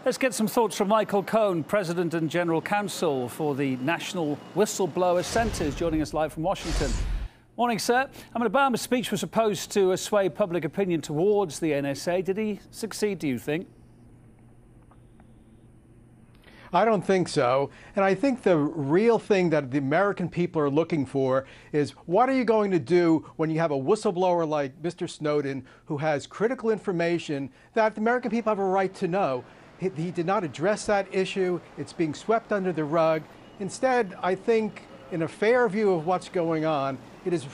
Let's get some thoughts from Michael Kohn, President and General Counsel for the National Whistleblower Center, joining us live from Washington. Morning, sir. Obama's speech was supposed to sway public opinion towards the NSA. Did he succeed, do you think? I don't think so. And I think the real thing that the American people are looking for is, what are you going to do when you have a whistleblower like Mr. Snowden, who has critical information that the American people have a right to know? He did not address that issue. It's being swept under the rug. Instead, I think, in a fair view of what's going on, it is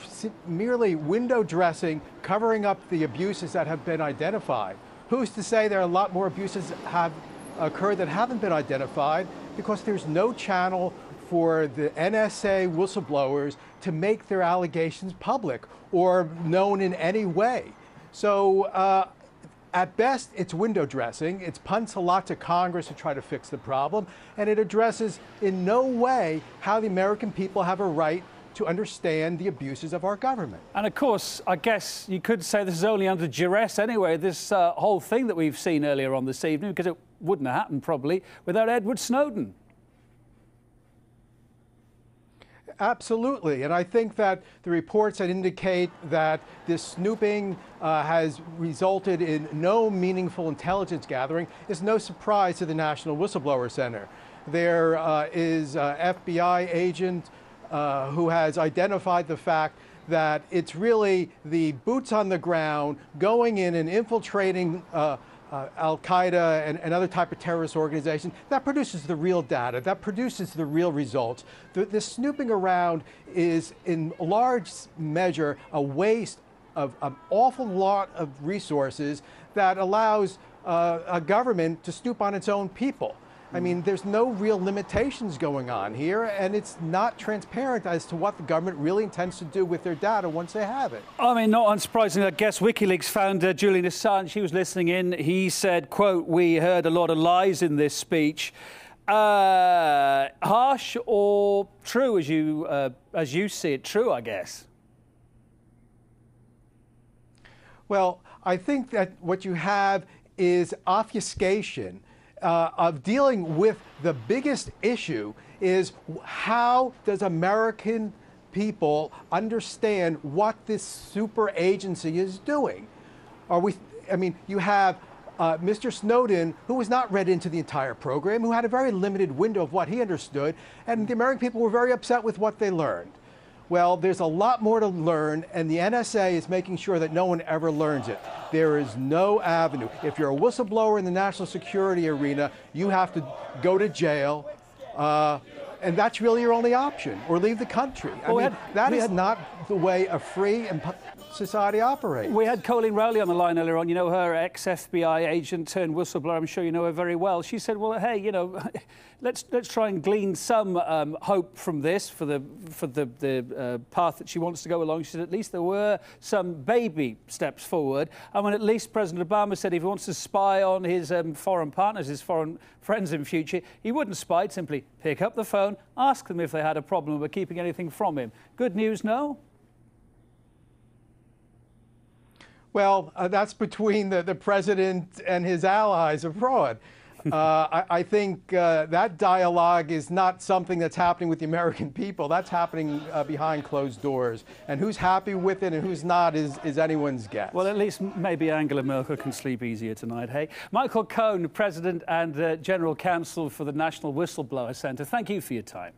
merely window dressing, covering up the abuses that have been identified. Who's to say there are a lot more abuses have occurred that haven't been identified, because there's no channel for the NSA whistleblowers to make their allegations public or known in any way. So at best, it's window dressing. It's punts a lot to Congress to try to fix the problem, and it addresses in no way how the American people have a right to understand the abuses of our government. And of course, I guess you could say this is only under duress anyway, this whole thing that we've seen earlier on this evening, because it wouldn't have happened probably without Edward Snowden. Absolutely. And I think that the reports that indicate that this snooping has resulted in no meaningful intelligence gathering is no surprise to the National Whistleblower Center. There is an FBI agent who has identified the fact that it's really the boots on the ground going in and infiltrating Al-Qaeda and other type of terrorist organizations that produces the real data, that produces the real results. The snooping around is in large measure a waste of an awful lot of resources that allows a government to snoop on its own people. I mean, there's no real limitations going on here, and it's not transparent as to what the government really intends to do with their data once they have it. I mean, not unsurprisingly, I guess WikiLeaks founder Julian Assange, he was listening in. He said, quote, "We heard a lot of lies in this speech." Harsh or true, as you see it? True, I guess. Well, I think that what you have is obfuscation of dealing with the biggest issue is, how does American people understand what this super agency is doing? I mean, you have Mr. Snowden, who was not read into the entire program, who had a very limited window of what he understood, and the American people were very upset with what they learned. Well, there's a lot more to learn, and the NSA is making sure that no one ever learns it. There is no avenue. If you're a whistleblower in the national security arena, you have to go to jail, and that's really your only option, or leave the country. I mean, that is not the way a free society operates. We had Colleen Rowley on the line earlier on. You know, her ex-FBI agent turned whistleblower. I'm sure you know her very well. She said, well, hey, you know, let's try and glean some hope from this for the path that she wants to go along. She said at least there were some baby steps forward. And when at least President Obama said if he wants to spy on his foreign partners, his foreign friends in future, he wouldn't spy. He'd simply pick up the phone, ask them if they had a problem with keeping anything from him. Good news, no? Well, that's between the president and his allies abroad. I think that dialogue is not something that's happening with the American people. That's happening behind closed doors. And who's happy with it and who's not is anyone's guess. Well, at least maybe Angela Merkel can sleep easier tonight, hey? Michael Kohn, President and General Counsel for the National Whistleblower Center, thank you for your time.